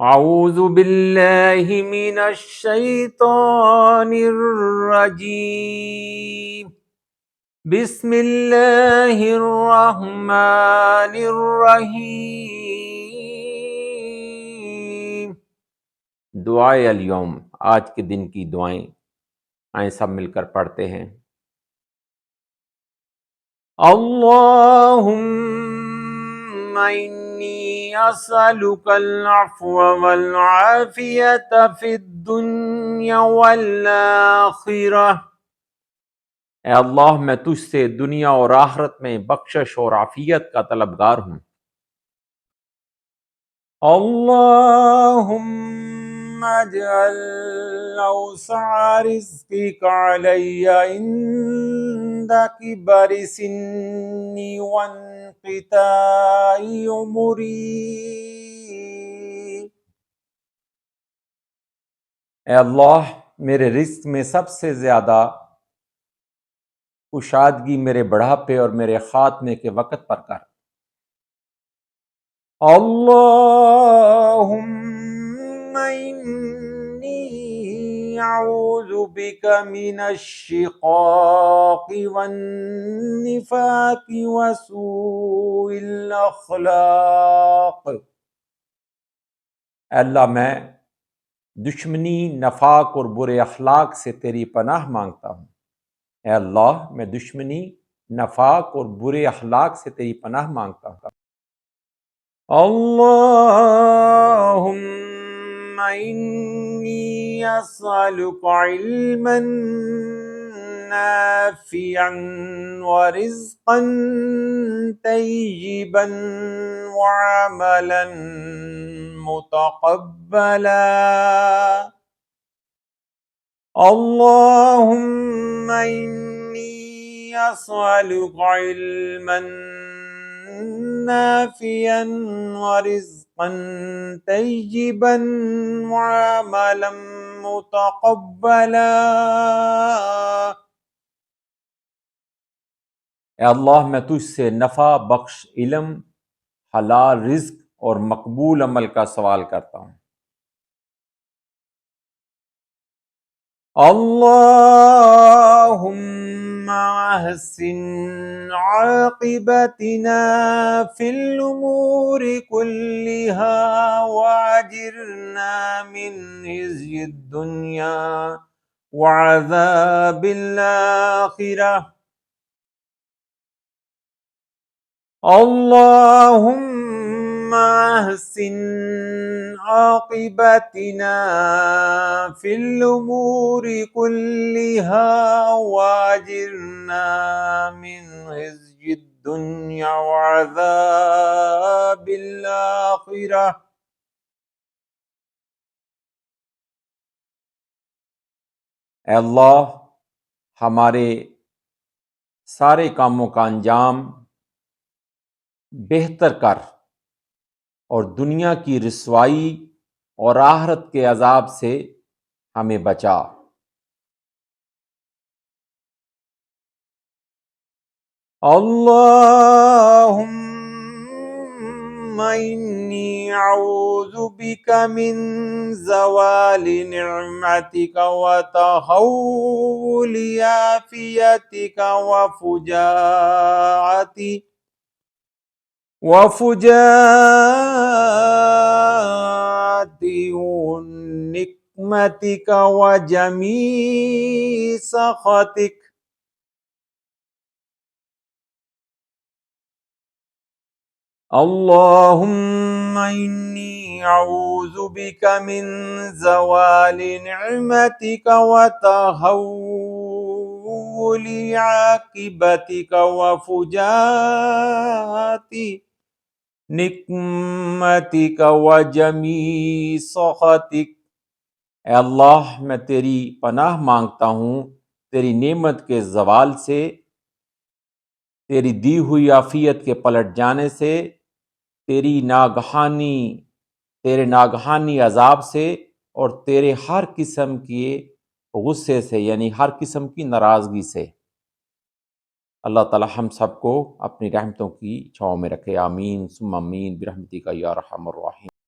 अऊज़ु बिल्लाहि मिनश शैतानिर रजीम। बिस्मिल्लाहिर रहमानिर रहीम। दुआए अल यौम, आज के दिन की दुआएं आए सब मिलकर पढ़ते हैं। अल्लाहुम्मा इन्नी अस्अलुकल अफ़्व वल आफ़ियत फ़िद दुनिया वल आख़िरह। ए अल्लाह, मैं तुझसे दुनिया और आखिरत में बख्शिश और आफियत का तलबगार हूँ। अल्लाहुम्मा अजअल औसा रिज़्क़िका अलैया इंदा किबरि सिन्नी वन्क़िताइ उमरी। ए अल्लाह, मेरे रिज़्क़ में सबसे ज़्यादा कुशादगी मेरे बढ़ापे और मेरे खात्मे के वक़्त पर कर। अल्लाहुम्मा इन्नी अऊज़ु बिका मिनश शिक़ाक़ि वन्निफ़ाक़ि वसूइल अख़लाक़। अल्लाह, मैं दुश्मनी, नफाक और बुरे अखलाक से तेरी पनाह मांगता हूँ। ए अल्लाह, मैं दुश्मनी, नफाक और बुरे अखलाक से तेरी पनाह मांगता हूँ। अल्लाहुम्मा इन्नी अस्अलुका इल्मन नाफ़िअन व रिज़्क़न तय्यिबन व अमलन मुतक़ब्बला। अल्लाहुम्मा इन्नी अस्अलुका इल्मन नाफ़िअन व रिज़्क़न तय्यिबन व अमलन मुतक़ब्बला। ए अल्लाह, मैं तुझसे नफ़ा बख्श इल्म, हलाल रिज़्क़ और मकबूल अमल का सवाल करता हूँ। अल्लाहुम्मा अहसिन आक़िबतना फ़िल उमूरि कुल्लिहा व अजिरना मिन ख़िज़्यिद दुनिया व अज़ाबिल आख़िरह। अल्लाहुम्मा अहसिन आक़िबतना फ़िल उमूरि कुल्लिहा व अजिरना मिन ख़िज़्यिद दुनिया व अज़ाबिल आख़िरह। ए अल्लाह, हमारे सारे कामों का अंजाम बेहतर कर और दुनिया की रिसवाई और आखिरत के अजाब से हमें बचा। अल्लाहुम्मा इन्नी अऊज़ु बिका मिन ज़वालि निअमतिका व तहव्वुलि आफ़ियतिका वफुजाअति निक़मतिका व जमीइ सख़तिक। अल्लाहुम्मा इन्नी अऊज़ु बिका मिन ज़वालि निअमतिका व तहव्वुलि आक़िबतिका व फुजाअति निक़मतिका व जमीइ सख़तिक। ए अल्लाह, मैं तेरी पनाह मांगता हूँ तेरी नेमत के ज़वाल से, तेरी दी हुई आफ़ियत के पलट जाने से, तेरे नागहानी अजाब से और तेरे हर किस्म के गुस्से से, यानी हर किस्म की नाराज़गी से। अल्लाह ताला हम सबको अपनी रहमतों की छाँव में रखे। आमीन सुम्मा आमीन बिरहमतिका या अरहमर राहिमीन।